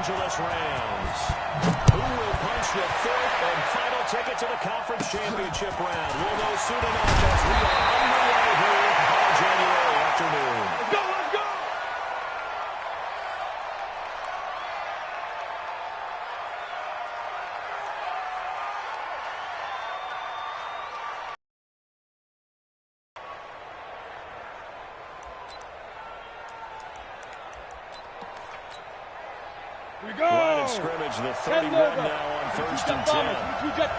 Angeles Rams. Who will punch the fourth and final ticket to the conference championship round? We'll know soon enough as we are underway here on January afternoon. Let's go, let's go! We go! Line of scrimmage, the 31 now on first and 10. Here we go!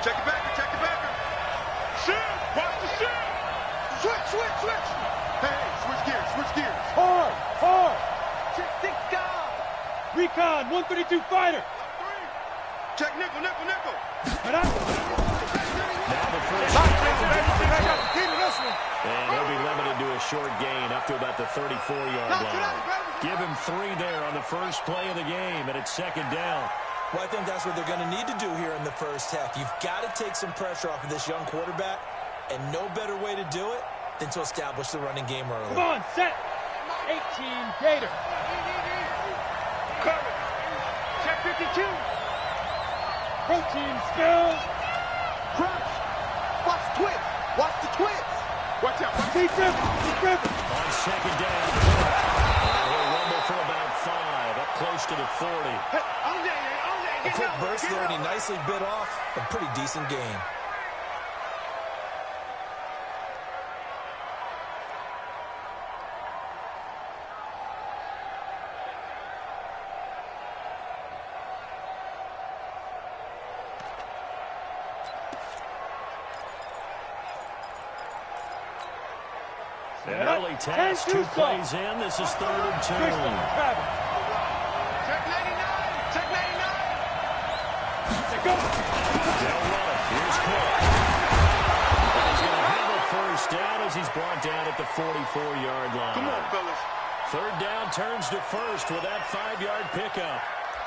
Check it back, check it back. Shift! Watch the shift! Switch! Hey, switch gears. Hard! Check 6 guys! Recon, 132 fighter! Check nickel! Now the first. And he'll be limited to a short gain up to about the 34-yard line. Give him 3 there on the first play of the game, and it's second down. Well, I think that's what they're going to need to do here in the first half. You've got to take some pressure off of this young quarterback, and no better way to do it than to establish the running game early. Come on, set! 18, Gator. Cover. Check 52. Protein spill. Crunch. Watch the twist. Watch out. Keep driven. On second down. He'll rumble for about 5, up close to the 40. Hey, on there. A quick burst there, and he nicely bit off a pretty decent gain. An early task, 2 plays in. This is 3rd and 2. Check 99. Let's go. They'll run it. Here's Cook. And he's going to have a first down as he's brought down at the 44-yard line. Come on, fellas. 3rd down turns to first with that 5-yard pickup.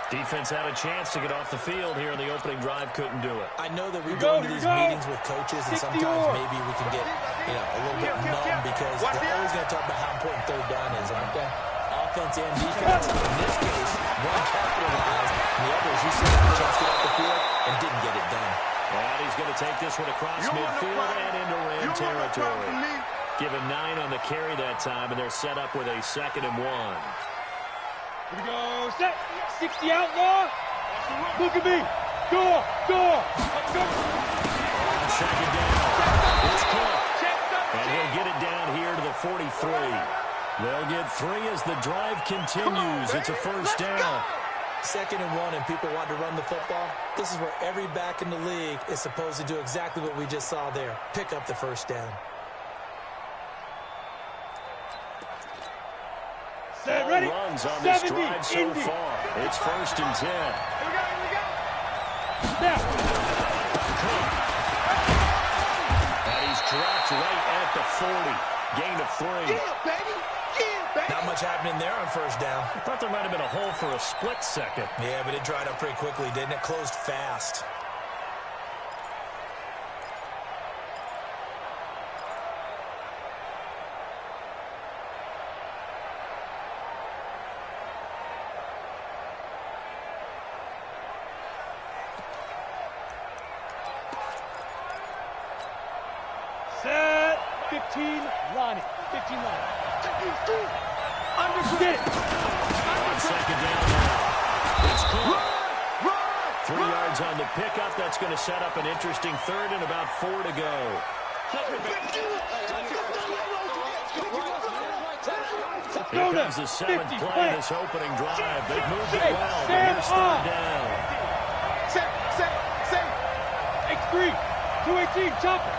Defense had a chance to get off the field here in the opening drive, couldn't do it. I know that we go into these meetings with coaches, and sometimes maybe we can get, a little bit numb because they're always going to talk about how important 3rd down is, aren't they? Offense and defense. In this case, one capitalized, and the others, you see the chance to get off the field and didn't get it done. And he's going to take this one across midfield and into Ram territory. Give him 9 on the carry that time, and they're set up with a 2nd and 1. Here we go, set. 60 outlaw. Look at me. Go. On second down, it's Cook. And he'll get it down here to the 43. They'll get 3 as the drive continues. It's a first down. 2nd and 1, and people want to run the football. This is where every back in the league is supposed to do exactly what we just saw there. Pick up the first down. Set, ready. Runs on this drive so far. It's 1st and 10. Here we go. Now. And he's dropped right at the 40. Gain of 3. Yeah, baby. Not much happening there on first down. I thought there might have been a hole for a split second. Yeah, but it dried up pretty quickly, didn't it? Closed fast. Set. 15, Lonnie. Understood. On second down now. It's Cook. 3 yards on the pickup. That's going to set up an interesting 3rd and about 4 to go. Here comes the 7th play of this opening drive. They've moved it well, but here's 3rd down. Set. X3. 218, chopper.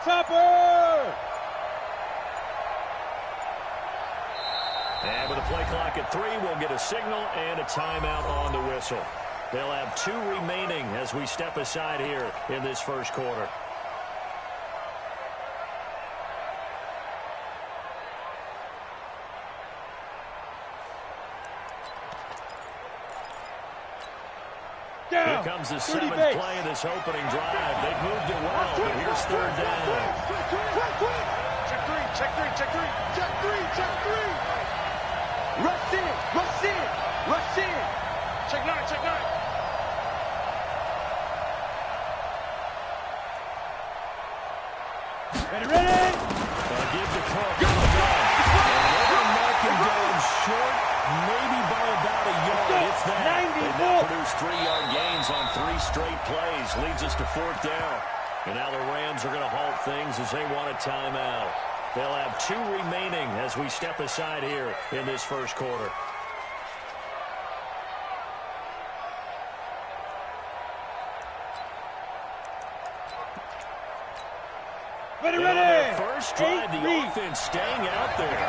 Topper! And with a play clock at 3, we'll get a signal and a timeout on the whistle. They'll have 2 remaining as we step aside here in this first quarter. Here comes the 7th play of this opening drive. They've moved it well, but here's 3rd down. Check three, check three, check three, check three, check three. Rush in, rush in, rush in. Check 9, check 9. Ready, ready. Give the Cook. They're marking down short, maybe by about a yard, if that. They now produce 3-yard gains on 3 straight plays. Leads us to 4th down. And now the Rams are going to halt things as they want a timeout. They'll have 2 remaining as we step aside here in this first quarter. Ready, And ready. on their first drive, the offense staying out there.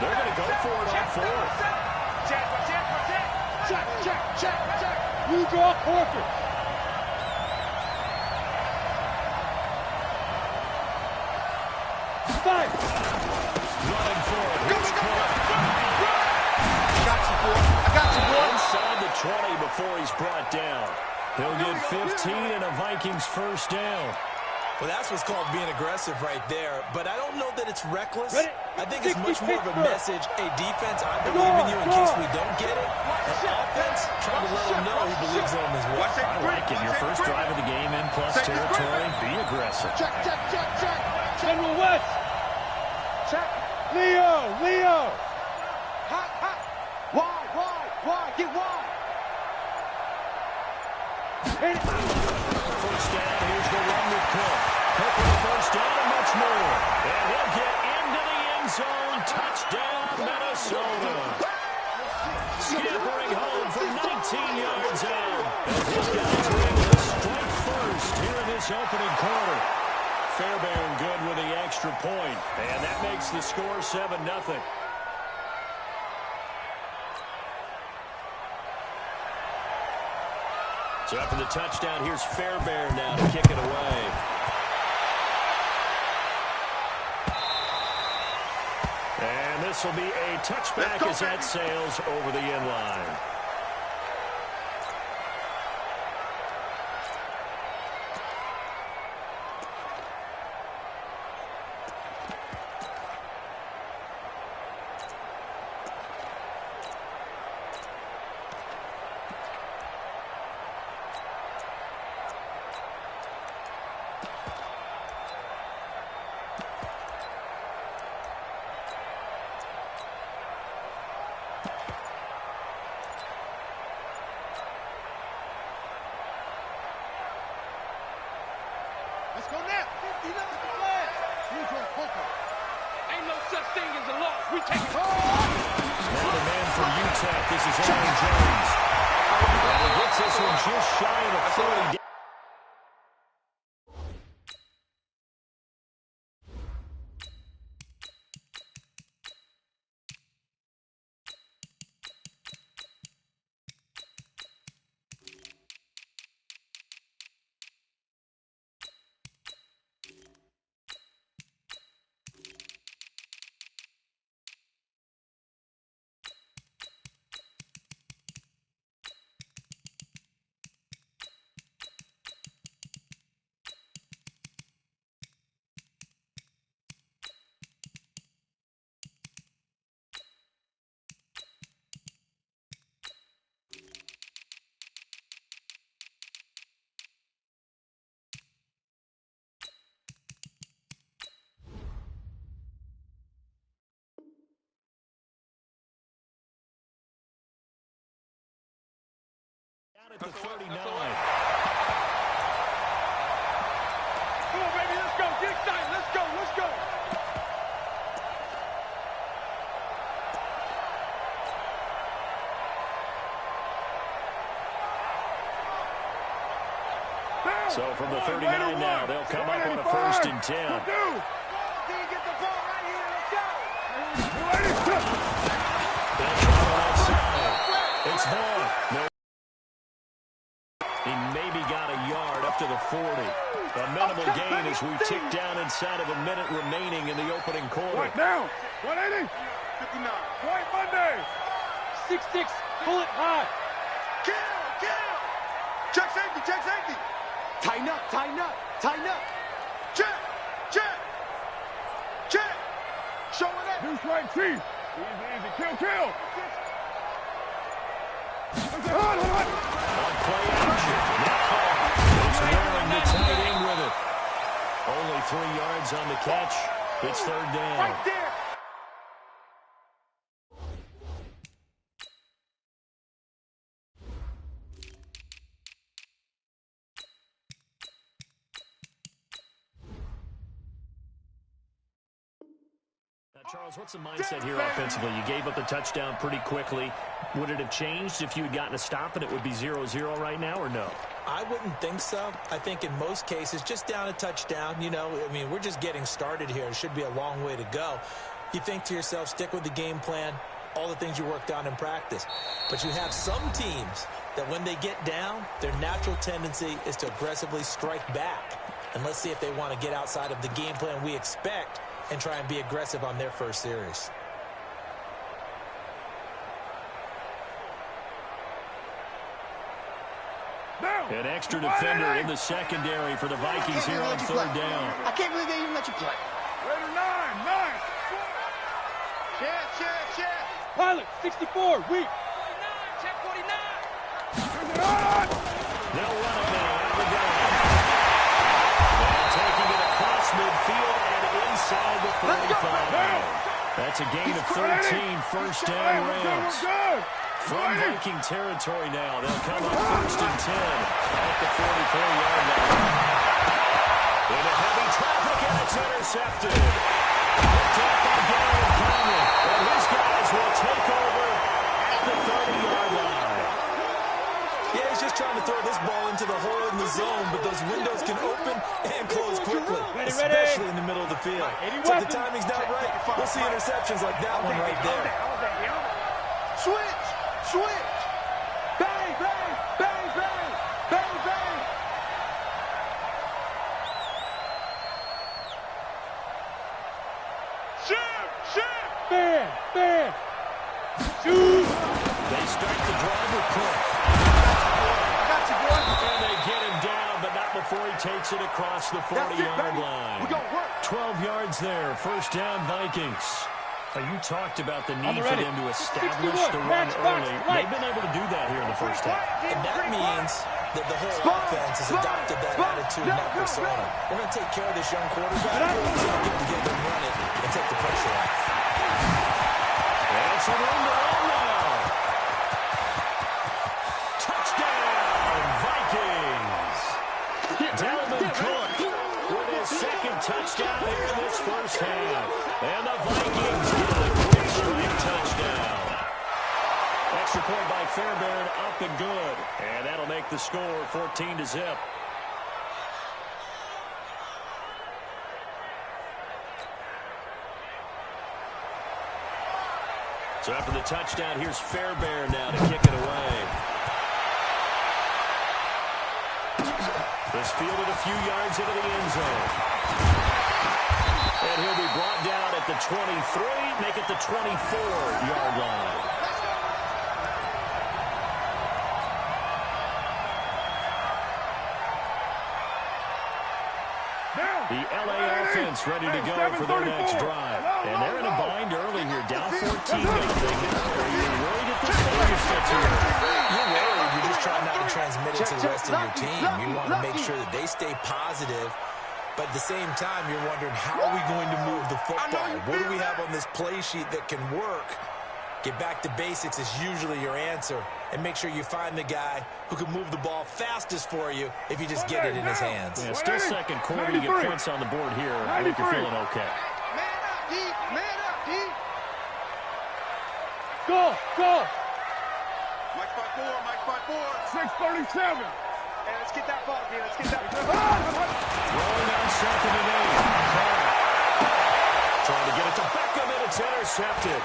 They're going to go for it on 4th. Check, check, check, check, check, check, check. You draw quarter. Five. Running for it. Here's Cook. I got you, boy. I got you, boy. Inside the 20 before he's brought down. He'll get 15 and a Vikings first down. Well, that's what's called being aggressive right there. But I don't know that it's reckless. Ready? I think it's much more of a message. Hey, defense, I believe in you in Go. case we don't get it. And offense, trying to let them know he believes in them as well. I like it. Your first drive of the game in plus territory. Be aggressive. Check, check, check, check. General West. Check. Leo. Hot, hot. Wide. Get wide. Hit it. First down. Here's the run with Cook. Cook with the first down and much more. And he'll get into the end zone. Touchdown, Minnesota. Scampering home from 19 yards out. And his guys are able to strike first here in this opening quarter. Fairbairn good with the extra point. And that makes the score 7-0. So after the touchdown, here's Fairbairn now to kick it away. And this will be a touchback as that sails over the end line. Let's go now. 50 left. Ain't no such thing as a loss. We take it hard. Now the man from UTEP, this is Aaron Jones. And he gets this one just shy of the 30. At the 39. Come on, baby, let's go. Get excited. Let's go. So from the 39 now, they'll come up on a 1st and 10. Get the ball right here. Let's go. It's Vaughn. No. He maybe got a yard up to the 40. A minimal gain as we tick down inside of a minute remaining in the opening quarter. Right now. 180. 59. White Monday. 6-6. Pull it high. Kill. Check safety, check safety. Tighten up, tighten up, tighten up. Check, check, check. Showing up. New strike, Chief. Easy, easy. Kill, kill. Hard. On play action. Not called. It's Warren the tight end with it. Only 3 yards on the catch. It's third down. Right there. Charles, what's the mindset here offensively? You gave up the touchdown pretty quickly. Would it have changed if you had gotten a stop and it would be 0-0 right now, or no? I wouldn't think so. I think in most cases, just down a touchdown, you know, I mean, we're just getting started here. It should be a long way to go. You think to yourself, stick with the game plan, all the things you worked on in practice. But you have some teams that when they get down, their natural tendency is to aggressively strike back. And let's see if they want to get outside of the game plan we expect and try and be aggressive on their first series. An extra defender in the secondary for the Vikings here on third down. I can't believe they even let you play. Raider 9. Check. Pilot, 64, weak. Check 49. They'll run it now out of the gun. And taking it across midfield and inside the 45. That's a gain of 13 first down Rams. From Viking territory now, they'll come up first and 10 at the 44-yard line. Into heavy traffic, and it's intercepted. Picked up by Gary Conley, and his guys will take over at the 30-yard line. Yeah, he's just trying to throw this ball into the hole in the zone, but those windows can open and close quickly, especially in the middle of the field. So if the timing's not right, we'll see interceptions like that one right there. Switch. Bang, bang, bang, bang, bang, bang. Ship. Bam. Shoot. They start the drive with Cook. Got you, boy. And they get him down, but not before he takes it across the 40-yard line. We gonna work. 12 yards there, first down Vikings. You talked about the need for them to establish the run early. They've been able to do that here in the first half. And that means that the whole offense has adopted that attitude and that persona. We're going to take care of this young quarterback. We're going to get together and run it and take the pressure off. That's a run to run now. Touchdown, Vikings. Dalvin Cook with his second touchdown here in this first half. And the Vikings get a three-straight touchdown. Extra point by Fairbairn, up and good. And that'll make the score 14-0. So after the touchdown, here's Fairbairn now to kick it away. This fielded a few yards into the end zone. And he'll be brought down at the 23, make it the 24-yard line. The LA offense ready to go for their next drive. And they're in a bind early here, down 14-0. Are you worried at this stage or still too early? You're worried. You're just trying not to transmit it to the rest of your team. You want to make sure that they stay positive. But at the same time, you're wondering, how are we going to move the football? What do we have on this play sheet that can work? Get back to basics is usually your answer. And make sure you find the guy who can move the ball fastest for you if you just get it in his hands. Yeah, still second quarter. You get points on the board here. I think you're feeling okay. Man up, D. Man up, D. Go. Mike by four. 637. Hey, let's get that ball, D. Let's get that ball. Rolling on second and 8. Trying to get it to Beckham, and it's intercepted.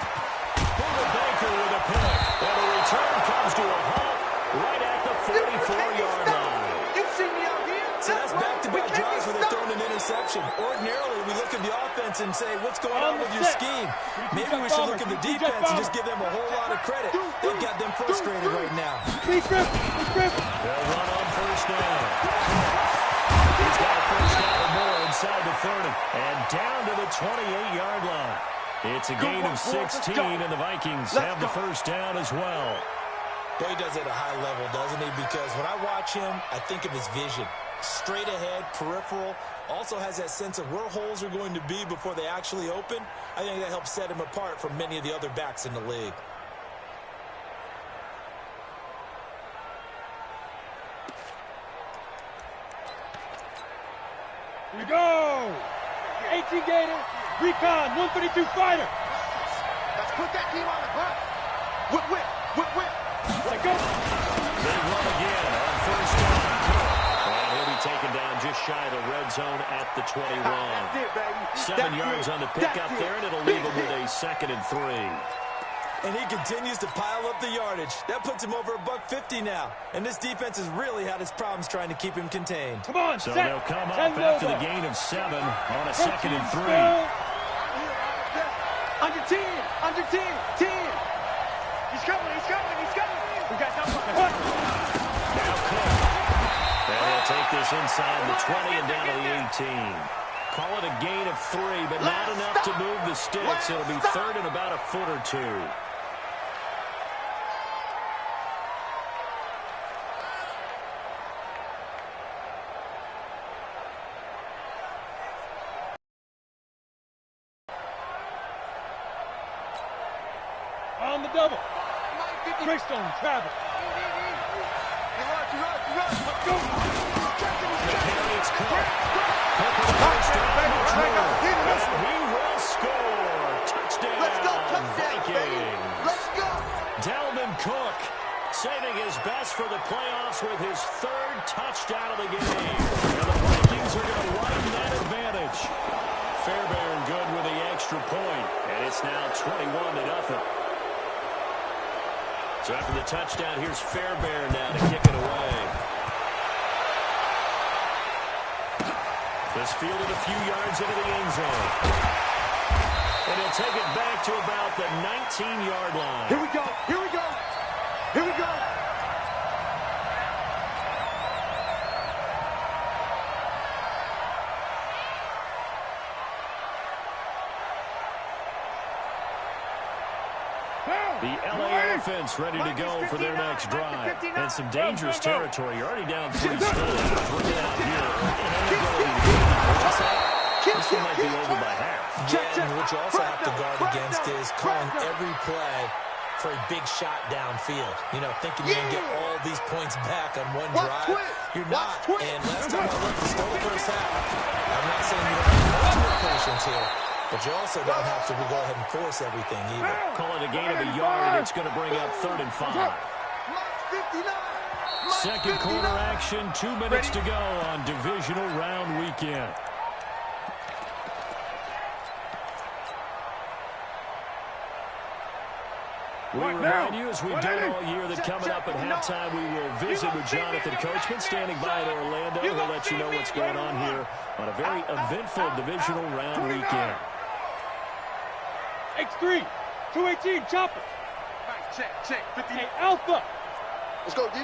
Boomer Baker with a pick. And the return comes to a halt right at the 44-yard line. You see me out here? So that's back-to-back drives where they've thrown an interception. Ordinarily, we look at the offense defense and say, what's going on with your scheme? Maybe we should look at the defense and just give them a whole lot of credit. They've got them frustrated right now. They'll run on first down. He's got a first down or more inside the 30. And down to the 28-yard line. It's a gain of 16, and the Vikings have the first down as well. Boy, he does it at a high level, doesn't he? Because when I watch him, I think of his vision. Straight ahead, peripheral, also has that sense of where holes are going to be before they actually open. I think that helps set him apart from many of the other backs in the league. Here we go! 18 Gator, recon, 132 fighter. Let's put that team on the bus. Whip, whip, whip, whip. Let go. They run again on first down. And he'll be taken down just shy of the red zone at the 21. That's it, baby. 7 yards on the pickup there, and it'll leave him with a 2nd and 3. And he continues to pile up the yardage. That puts him over $150 now. And this defense has really had its problems trying to keep him contained. Come on, So set. they'll come up after the gain of 7 on a 2nd and 3. Under 10, under 10, 10. He's coming, he's coming, he's coming. We got double. Now Cook. And he'll take this inside the 20 and down to the 18. Call it a gain of 3, but not enough to move the sticks. It'll be 3rd and about a foot or 2. On the double. Greystone, travel. Let's go. It's Cook. Cook with a first down. He will score. Touchdown. Let's go, touchdown, baby. Vikings. Let's go. Dalvin Cook saving his best for the playoffs with his 3rd touchdown of the game. And the Vikings are going to widen that advantage. Fairbairn good with the extra point, and it's now 21-0. So after the touchdown, here's Fairbairn now to kick it away. This fielded a few yards into the end zone. And he'll take it back to about the 19-yard line. Here we go, here we go, here we go. The LA offense ready to go for their next drive. And some dangerous territory. You're already down 3 scores. Bring it out here. This one might be over by half. Yeah, and what you also have to guard against is calling every play for a big shot downfield. You know, thinking you're going to get all these points back on one drive. You're not. And last time I looked, the start of the first half, I'm not saying you don't have much patience here, but you also don't have to go ahead and force everything either. Call it a gain of a yard, and it's going to bring up 3rd and 5. Second quarter action, 2 minutes to go on divisional round weekend. We remind you, as we've done all year, that coming up at halftime, we will visit with Jonathan Coachman, standing by in Orlando. He'll let you know what's going on here on a very eventful divisional round weekend. X3, 218, chopper. Check, 50. Hey, Alpha. Let's go, D.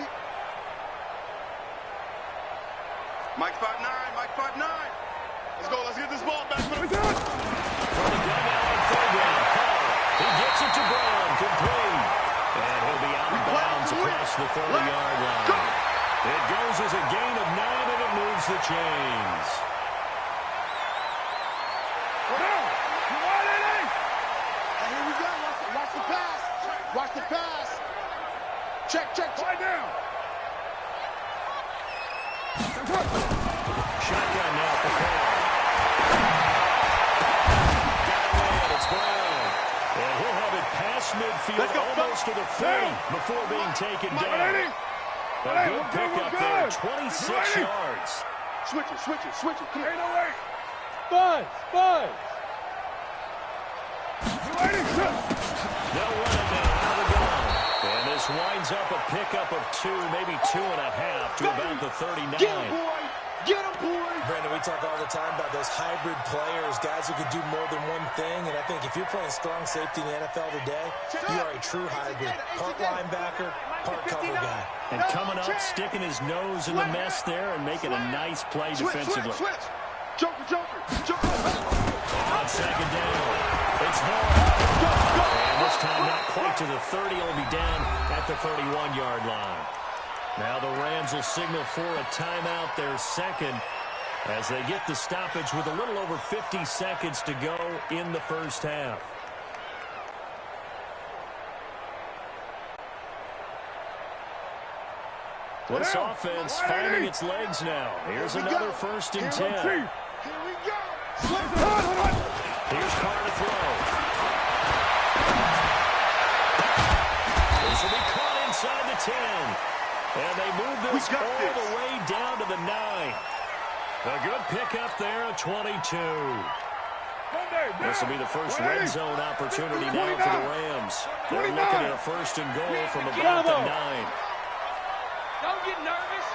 Mike 5'9", Mike 5'9". Let's go, let's get this ball back. From the gun now on 3rd down. He gets it to Brown, complete. And he'll be out of bounds across the 30-yard line. It goes as a gain of 9, and it moves the chains. And here we go, watch the pass. Watch the pass. Check. Lie down. Shotgun now for Carr. It's Brown. And he'll have it past midfield, almost to the 30 before being taken down. A good pickup there, 26 yards. Switch it. Come here. 808. Buzz. They'll run it now out of the gun. And this winds up a pickup of 2, maybe 2.5 to about the 39. Get him, boy. Brandon, we talk all the time about those hybrid players, guys who can do more than one thing. And I think if you're playing strong safety in the NFL today, you are a true hybrid. Part linebacker, part cover guy. And coming up, sticking his nose in the mess there and making a nice play defensively. Switch. Joker. On second down, it's Moore. And this time not quite to the 30. He'll be down at the 31-yard line. Now the Rams will signal for a timeout, their second, as they get the stoppage with a little over 50 seconds to go in the first half. This offense finding its legs now. Here's another 1st and 10. Here we go. Here's Carr to throw. This will be caught inside the 10. And they move this all the way down to the 9. A good pickup there, a 22. This will be the first red zone opportunity now for the Rams. They're looking at a 1st and goal from about the 9. Don't get nervous.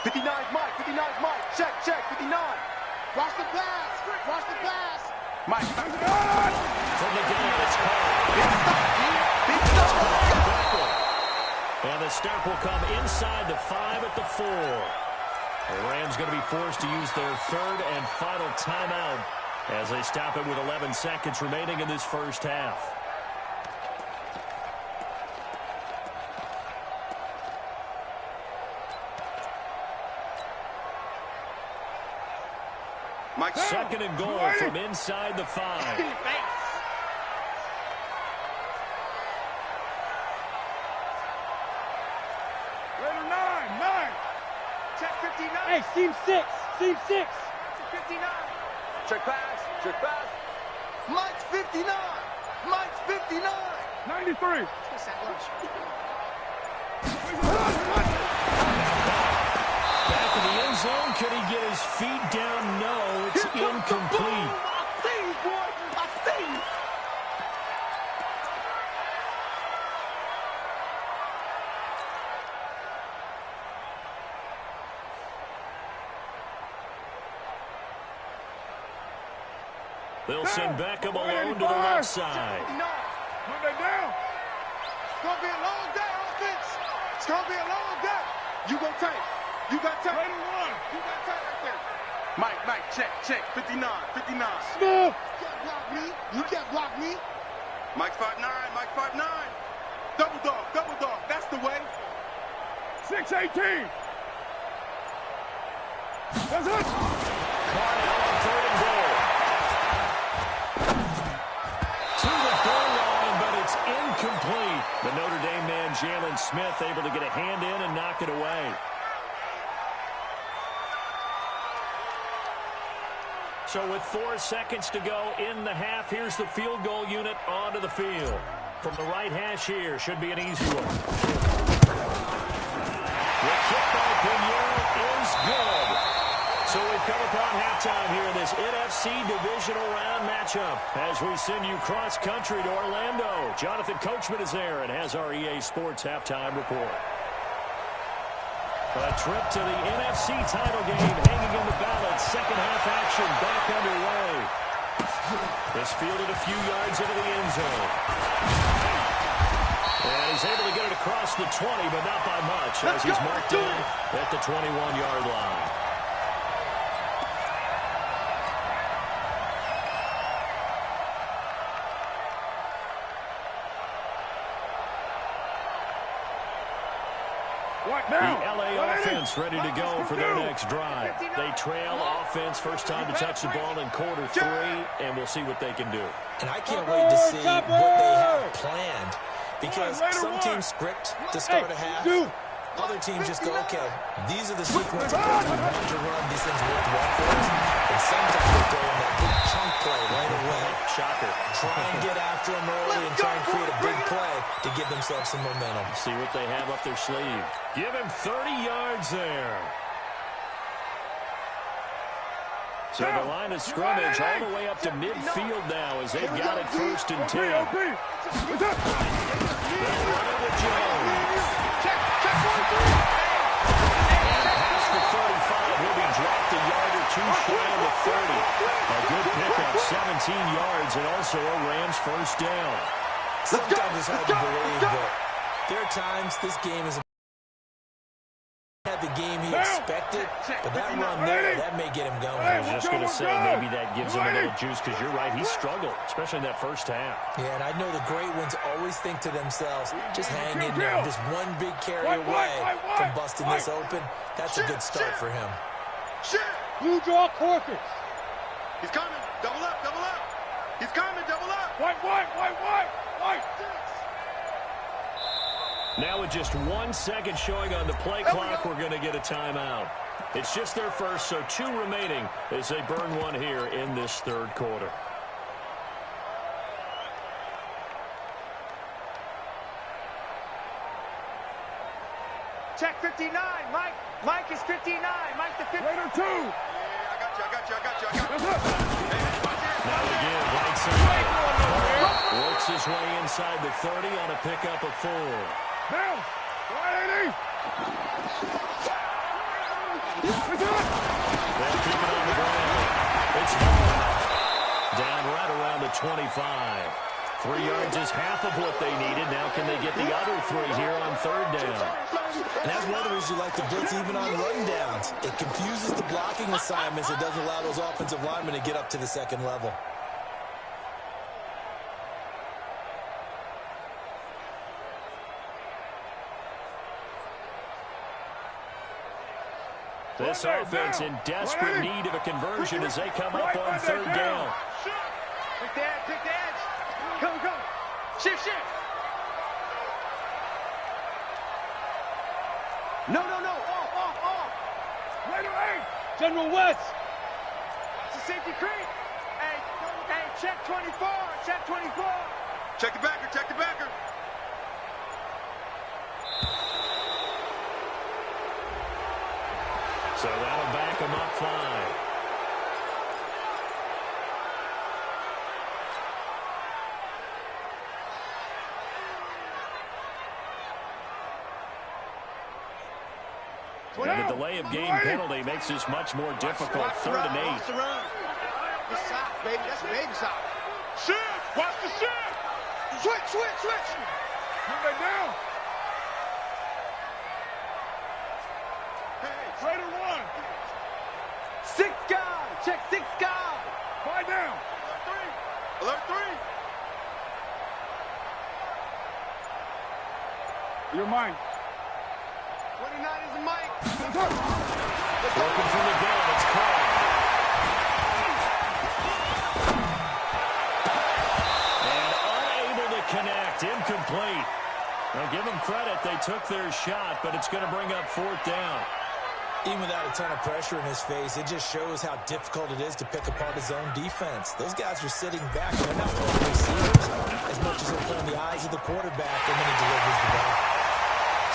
59's Mike. Check. 59. Watch the pass. Mike. From the game, it's caught. And the stop will come inside the 5 at the 4. The Rams going to be forced to use their 3rd and final timeout as they stop it with 11 seconds remaining in this first half. Mike. 2nd and goal from inside the 5. Hey, seam 6. 59. Check pass. Mike's 59. 93. Back in the end zone. Can he get his feet down? No, it's incomplete. I see you, boy. I see you. They'll send Beckham alone to the left side. It's going to be a long day, offense. It's going to be a long day. You got tape. You got tape right there. Mike, check. 59. Smith. You can't block me. Mike's 5'9". Double dog. That's the way. 6-18. That's it. Carr now on 3rd and goal. To the goal line, but it's incomplete. The Notre Dame man, Jalen Smith, able to get a hand in and knock it away. So with 4 seconds to go in the half, here's the field goal unit onto the field. From the right hash here, should be an easy one. The kick by Pinheiro is good. So we've come upon halftime here in this NFC Divisional Round matchup as we send you cross-country to Orlando. Jonathan Coachman is there and has our EA Sports halftime report. A trip to the NFC title game hanging in the balance. Second half action back underway. This fielded a few yards into the end zone. And he's able to get it across the 20, but not by much as he's marked down at the 21-yard line. The LA offense ready to go for their next drive. They trail offense, first time to touch the ball in quarter 3, and we'll see what they can do. And I can't wait to see what they have planned, because some teams script to start a half. Other teams just go, okay, these are the sequence of plays we want to run. These things work well for us. And sometimes they throw in that big chunk play right away. Shocker. Try and get after them early and try and create a big play to give themselves some momentum. See what they have up their sleeve. Give him 30 yards there. So the line of scrimmage all the way up to midfield now as they've got it 1st and 10. They'll run it with Jones. And past the 35, he'll be yards and also a Rams first down. Sometimes it's hard to believe, but there are times this game is had the game he expected, but that run there, that may get him going. I was just going to say, maybe that gives him a little juice, because you're right, he struggled, especially in that first half. Yeah, and I know the great ones always think to themselves, just hang in there, just one big carry away from busting this open. That's a good start for him. Blue draw Corpus. He's coming. Double up, double up. He's coming, double up. White. Now with just 1 second showing on the play clock, we're going to get a timeout. It's just their first, so 2 remaining as they burn one here in this third quarter. Check 59. Mike is 59. Mike the 50. Raider 2. I got you. Now again, right side. Works his way inside the 30 on a pickup of 4. Down. 180. They'll keep it on the ground. It's home. Down right around the 25. 3 yards is half of what they needed. Now can they get the other 3 here on third down? And that's one of the reasons you like to blitz even on rundowns. It confuses the blocking assignments. It doesn't allow those offensive linemen to get up to the second level. This offense in desperate need of a conversion as they come up on third down. Pick the edge. Go. Shift. No. Off. Raider 8. General West. It's a safety creep. Hey, check 24. Check 24. Check the backer. So that'll back them up 5. And the delay of game penalty makes this much more difficult. 3rd and 8. Watch the run. It's soft, baby. That's a baby soft. Shift. Watch the shift. Switch. Move it down. Hey, Raider 1. 6 guys. Check 6 guys. 5 down. Alert 3. Your mind. 29 is a Mike. Looking for the gun. It's caught. And unable to connect. Incomplete. Now give them credit. They took their shot, but it's going to bring up 4th down. Even without a ton of pressure in his face, it just shows how difficult it is to pick apart his own defense. Those guys are sitting back. They're not playing receivers as much as they're playing the eyes of the quarterback, and then he delivers the ball.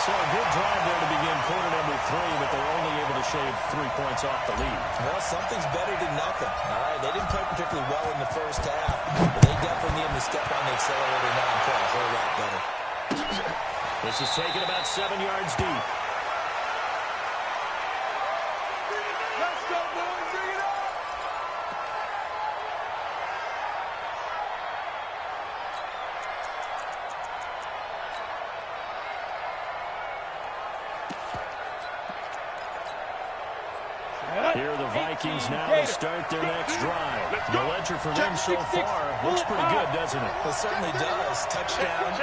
So a good drive there to begin quarter number 3, but they're only able to shave 3 points off the lead. Well, something's better than nothing. All right, they didn't play particularly well in the first half, but they definitely need to step on the accelerator now and play a whole lot better. This is taken about 7 yards deep. Let's go, boys. Bring it up. Here are the Vikings now to start their next drive. The ledger for them so far looks pretty good, doesn't it? It certainly does. Touchdown.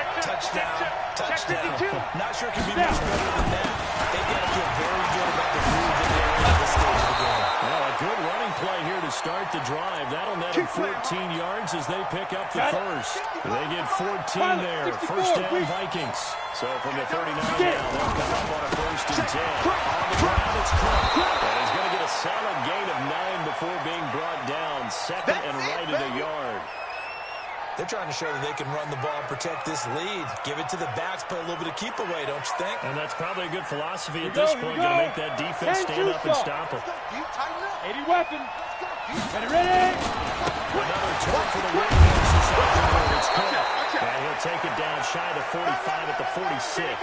Not sure it can be much better than that. They've got to feel very good about the move that they're in at this stage of the game. Well, a good running play here to start the drive. That'll net them 14 yards as they pick up the first. They get 14 there. First down, Vikings. So from the 39 now, they'll come up on a 1st and 10. On the ground, it's Cook. And he's going to get a solid gain of 9 before being brought down. 2nd and right at a yard. They're trying to show that they can run the ball and protect this lead. Give it to the backs, play a little bit of keep away, don't you think? And that's probably a good philosophy at this point, going to make that defense stand up and stop them. 80 weapons. Ready. Another turn for the Ravens this afternoon. It's Cook. And he'll take it down shy of the 45 at the 46.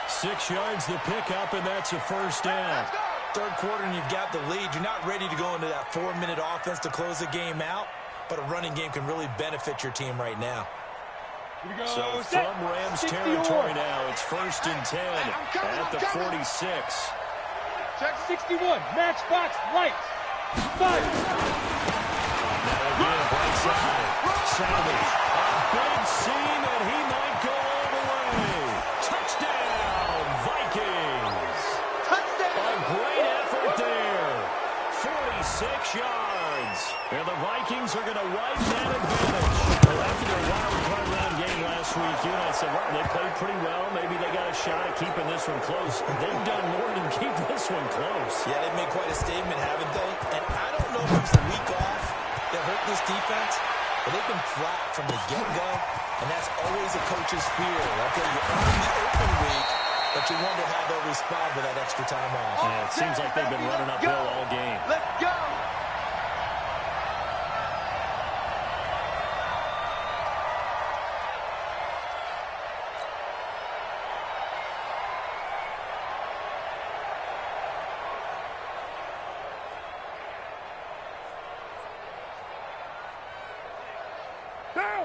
6 yards the pickup, and that's a first down. Third quarter and you've got the lead. You're not ready to go into that 4-minute offense to close the game out. but a running game can really benefit your team right now. So from Rams territory now, it's 1st and 10 at the 46. Check 61, match box, right. Fire. Now again, right side. Savage. A big seam, and he might go all the way. Touchdown, Vikings. Touchdown. A great effort there. 46 yards. And the Vikings are going to wipe that advantage. Well, after their wild card round game last week, you and I said, well, they played pretty well. Maybe they got a shot at keeping this one close. They've done more than keep this one close. Yeah, they've made quite a statement, haven't they? And I don't know if it's the week off that hurt this defense, but they've been flat from the get-go, and that's always a coach's fear. Okay, you earn the open week, but you wonder how they'll respond to that extra time off. Yeah, it seems like they've been running uphill all game. Let's go.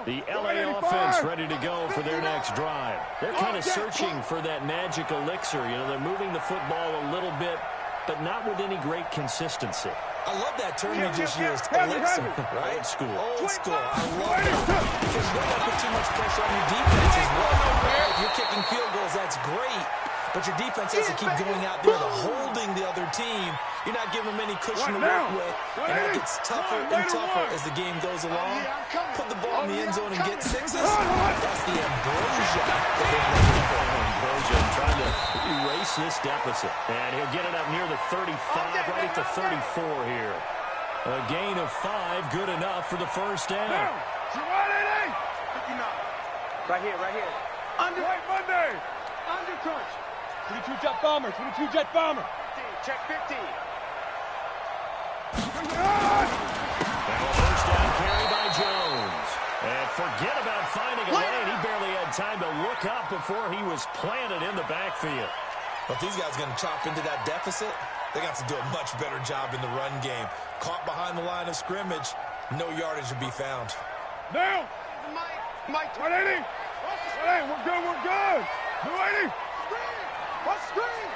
The LA offense ready to go for their next drive. They're kind of searching for that magic elixir. You know, they're moving the football a little bit, but not with any great consistency. I love that term you just used, elixir, right? Old school. Old school. I love that. Because you don't want to put too much pressure on your defense as well. If you're kicking field goals, that's great. But your defense has to keep going out there to holding the other team. You're not giving them any cushion to work with. And that gets tougher and tougher as the game goes along. Put the ball in the end zone and get sixes. That's the ambrosia. Ambrosia trying to erase this deficit. And he'll get it up near the 35, right at the 34 here. A gain of 5, good enough for the first down. Right here, right here. Under crunch. 22 jet bomber, 22 jet bomber. 15, check 15. Now a first down carry by Jones. And forget about finding a lane. He barely had time to look up before he was planted in the backfield. But these guys are going to chop into that deficit. They're going to have to do a much better job in the run game. Caught behind the line of scrimmage, no yardage to be found. Now, Mike. 180. 180. We're good. 280. What's screen?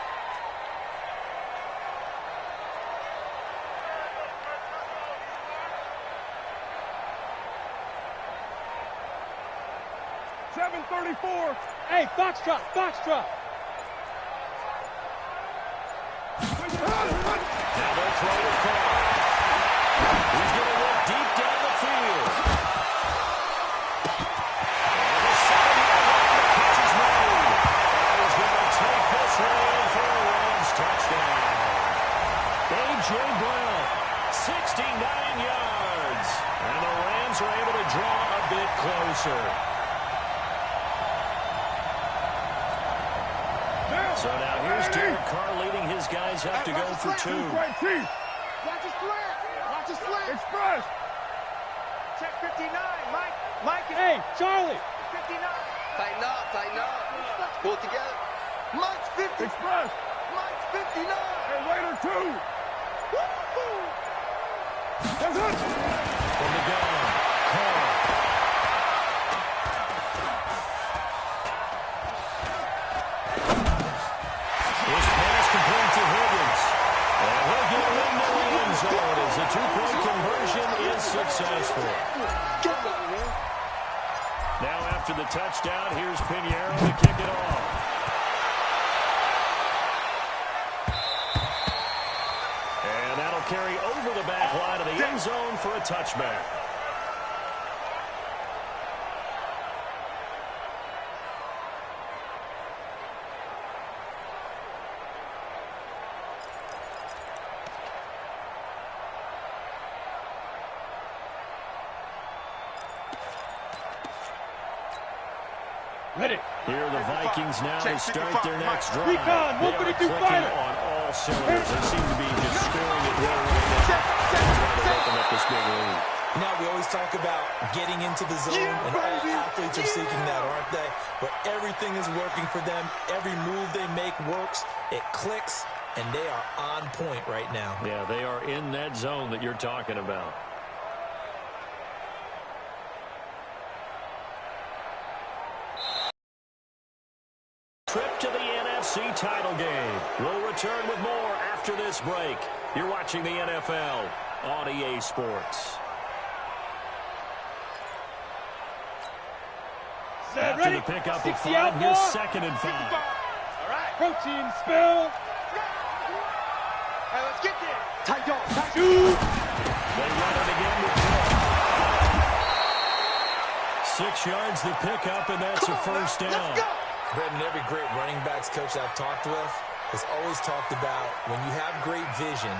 $734. Hey, foxtrot. Now they'll throw the call. He's going to look deep down the field. And the 7-yard line, the catch is made. And he's going to take this one in for a Rams touchdown. A.J. Brown, 69 yards. And the Rams are able to draw a bit closer. So now here's Derek Carr leading his guys up to go for 2. Watch his slant. Express. Check 59. Mike. Hey, Charlie. 59. Tighten up. Pull it together. Mike's 50. Express. Mike's 59. And Raider 2. Woo-hoo. That's it. From the gun, Carr. This pass complete to Higgins. And he'll get it in the end zone as the 2-point conversion is successful. Now after the touchdown, here's Pinheiro to kick it off. And that'll carry over the back line of the end zone for a touchback. Ready. Here are the Vikings now to start their next drive. Recon, They are 152 clicking fighter. on all cylinders. They seem to be just scoring at will right now. Trying to open up this big lead. Now, we always talk about getting into the zone, and all athletes are seeking that, aren't they? But everything is working for them. Every move they make works. It clicks, and they are on point right now. Yeah, they are in that zone that you're talking about. return with more after this break. You're watching the NFL on EA Sports. After the pickup of 5, here's 2nd and 5. All right. Protein spill. Hey, let's get there. Tight dog. Shoot. They run it again with 6 yards the pickup, and that's a first down. Brendan, every great running backs coach I've talked with has always talked about when you have great vision,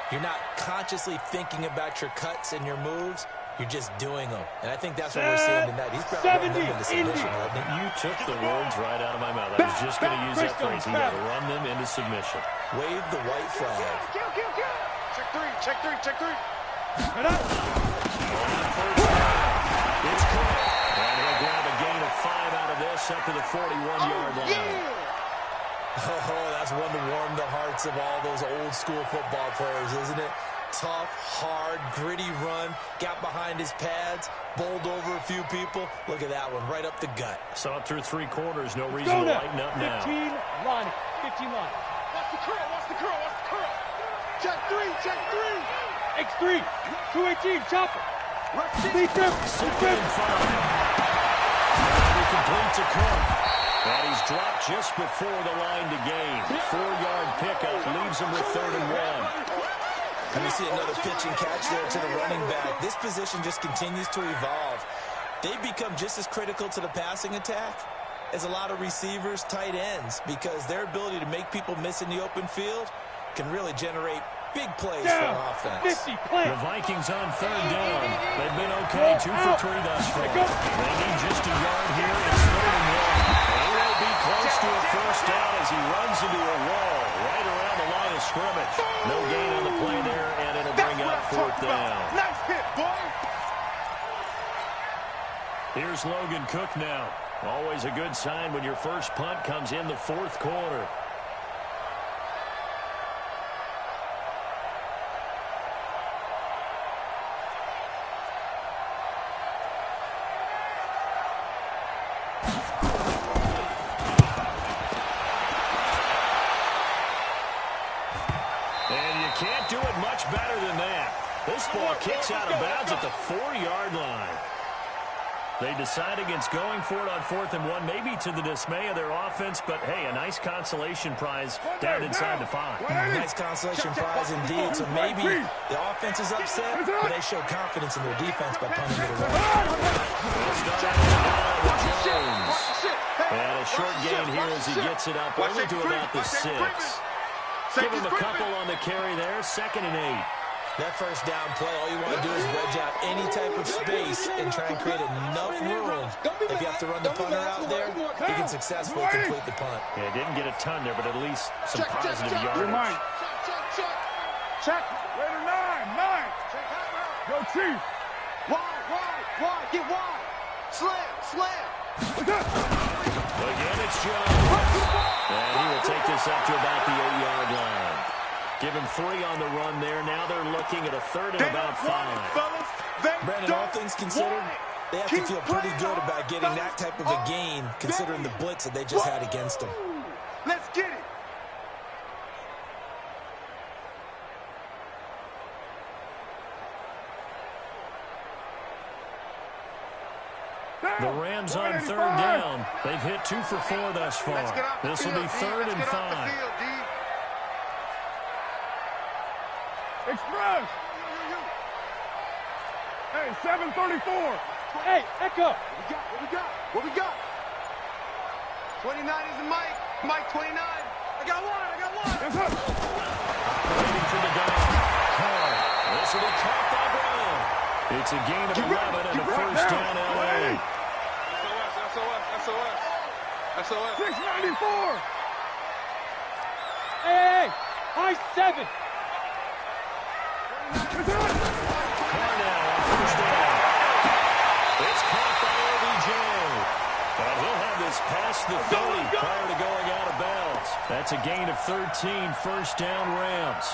you're not consciously thinking about your cuts and your moves. You're just doing them. And I think that's what we're seeing tonight. He's probably running them into submission, hasn't he? You took the words right out of my mouth. I was just going to use that phrase. You got to run them into submission. Wave the white flag. Check three, check three, check three. Get up. It's caught. And he'll grab a gain of 5 out of this up to the 41-yard line. Yeah. Oh, that's one to warm the hearts of all those old school football players, isn't it? Tough, hard, gritty run, got behind his pads, bowled over a few people. Look at that one, right up the gut. Saw it through 3 quarters, no reason to lighten up now. 15 line. 15 line. Watch the curl, watch the curl, watch the curl. Check three, check three. X3. 218, chopper. Beat them. 2nd and 5. And he completes a Cook. And he's dropped just before the line to gain. 4-yard pickup leaves him with 3rd and 1. And we see another pitch and catch there to the running back. This position just continues to evolve. They've become just as critical to the passing attack as a lot of receivers, tight ends, because their ability to make people miss in the open field can really generate big plays for an offense. 50 play. The Vikings on 3rd down. They've been okay, 2 for 3 thus far. They need just a yard here. It's 3rd and 1. He will be close to a first down as he runs into a wall right around the line of scrimmage. No gain on the play there, and it'll bring up 4th down. Nice hit, boy. Here's Logan Cook now. Always a good sign when your first punt comes in the 4th quarter. Can't do it much better than that. This ball kicks out of bounds at the 4-yard line. They decide against going for it on 4th and 1, maybe to the dismay of their offense, but hey, a nice consolation prize down inside the 5. Nice consolation prize indeed. So maybe the offense is upset, but they show confidence in their defense by punting it away. And a short gain here as he gets it up only to about the 6. Give him a couple on the carry there. 2nd and 8. That first down play, all you want to do is wedge out any type of space and try and create enough room. If you have to run the punter out there, he can successfully complete the punt. Yeah, didn't get a ton there, but at least some positive yardage. Check. Raider 9. Go Chief. Wide. Get wide. Slam. Again, it's Jones. And he will take this up to about the 8-yard line. Give him 3 on the run there. Now they're looking at a 3rd and about 5. Brandon, all things considered, they have to feel pretty good about getting that type of a gain, considering the blitz that they just had against them. Let's get it. The Rams on 3rd down. They've hit 2 for 4 thus far. This will be 3rd and 5. Express. Hey, 734. Hey, Echo. What we got? 29 is the Mike. Mike 29. I got one. Yes, sir. Waiting for the dog. This will be caught by Brown. It's a gain of 11 and a first down LA. SOS. 694. Hey, high 7. Carnell on first down. It's caught by OBJ. But he'll have this past the 30 prior to going out of bounds. That's a gain of 13, first down Rams.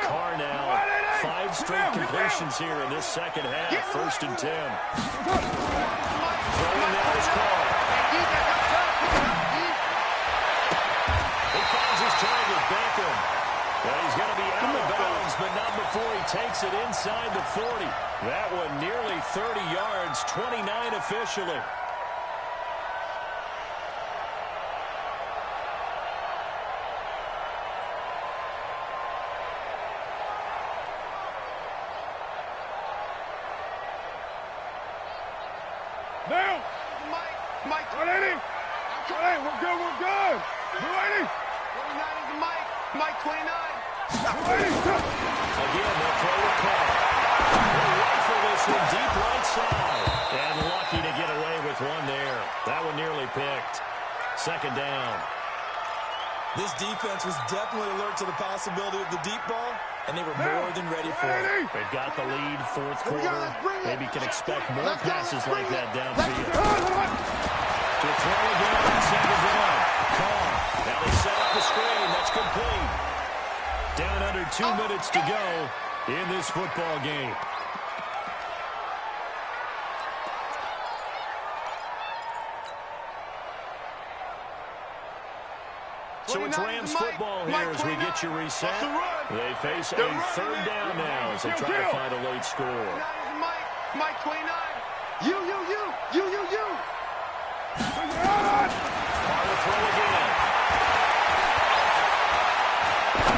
Carnell, 5 straight completions here in this second half. 1st and 10. Throwing now is caught. finds his target, Beckham. Well, he's going to be out of bounds, but not before he takes it inside the 40. That one nearly 30 yards, 29 officially. Now! Mike. 180! 180, we're good! 280! 29 is Mike. Mike 29. 280! Again, they'll throw a call. They'll wait for this one deep right side. And lucky to get away with one there. That one nearly picked. Second down. This defense was definitely alert to the possibility of the deep ball, and they were more than ready for it. They've got the lead, fourth quarter. Maybe can expect more passes like that downfield. To throw again on second down. Carr. Now they set up the screen. That's complete. Down under 2 minutes to go in this football game. So it's Rams football here as we get you reset. They face a third down now as they try to find a late score. Mike 29. You. Carr to throw again.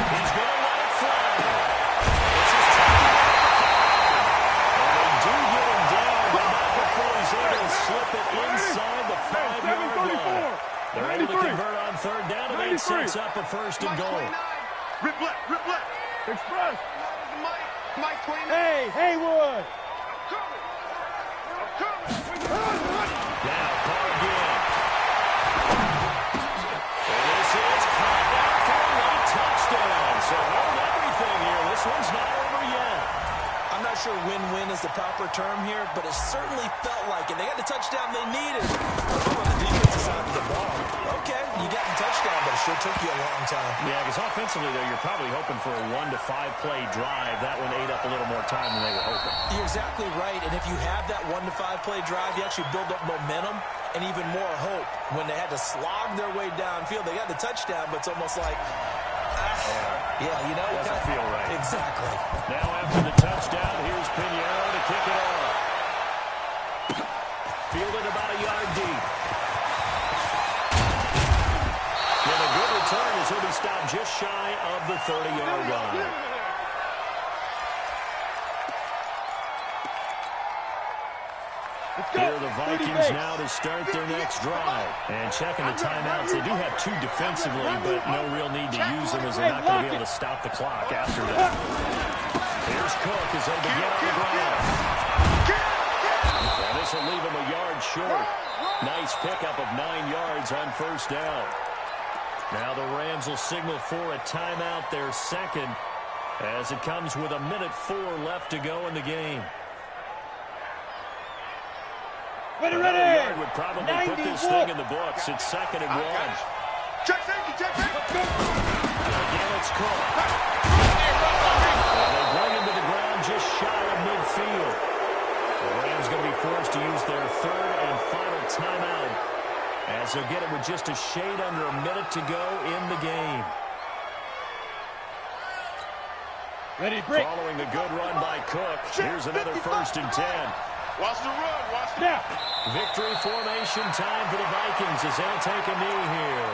He's going to let it fly. This is tricky. And they do get him down, but not before he's able to slip it inside the 5-yard line. They're able to convert on third down, and that sets up a first and goal. Rip left. Express! Mike 29. Hey, Haywood! I'm coming. Now, Carr again. And this is caught out for a late touchdown. So hold everything here. This one's not over yet. I'm not sure win-win is the proper term here, but it certainly felt like it. They got the touchdown they needed. On the defensive side of the ball. Okay, you got the touchdown, but it sure took you a long time. Yeah, because offensively, though, you're probably hoping for a 1 to 5 play drive. That one ate up a little more time than they were hoping. You're exactly right, and if you have that 1 to 5 play drive, you actually build up momentum and even more hope. When they had to slog their way downfield, they got the touchdown, but it's almost like, yeah, you know, doesn't feel right. Exactly. Now after the touchdown, here's Pinheiro to kick it off. Fielded about a yard deep. With a good return as he'll be stopped just shy of the 30-yard line. Here are the Vikings now to start their next drive. And checking the timeouts, they do have 2 defensively, but no real need to use them as they're not going to be able to stop the clock after that. Here's Cook as they begin on the ground. And this will leave him a yard short. Nice pickup of 9 yards on first down. Now the Rams will signal for a timeout, their second, as it comes with 1:04 left to go in the game. Ready! Yard would probably put this thing in the books. It's 2nd and 1. Check safety. Again, it's Cook. They bring him to the ground just shy of midfield. The Rams going to be forced to use their third and final timeout as they'll get it with just a shade under a minute to go in the game. Ready, break! Following a good run by Cook, here's another 1st and 10. Watch the run. Snap! Victory formation time for the Vikings as they'll take a knee here.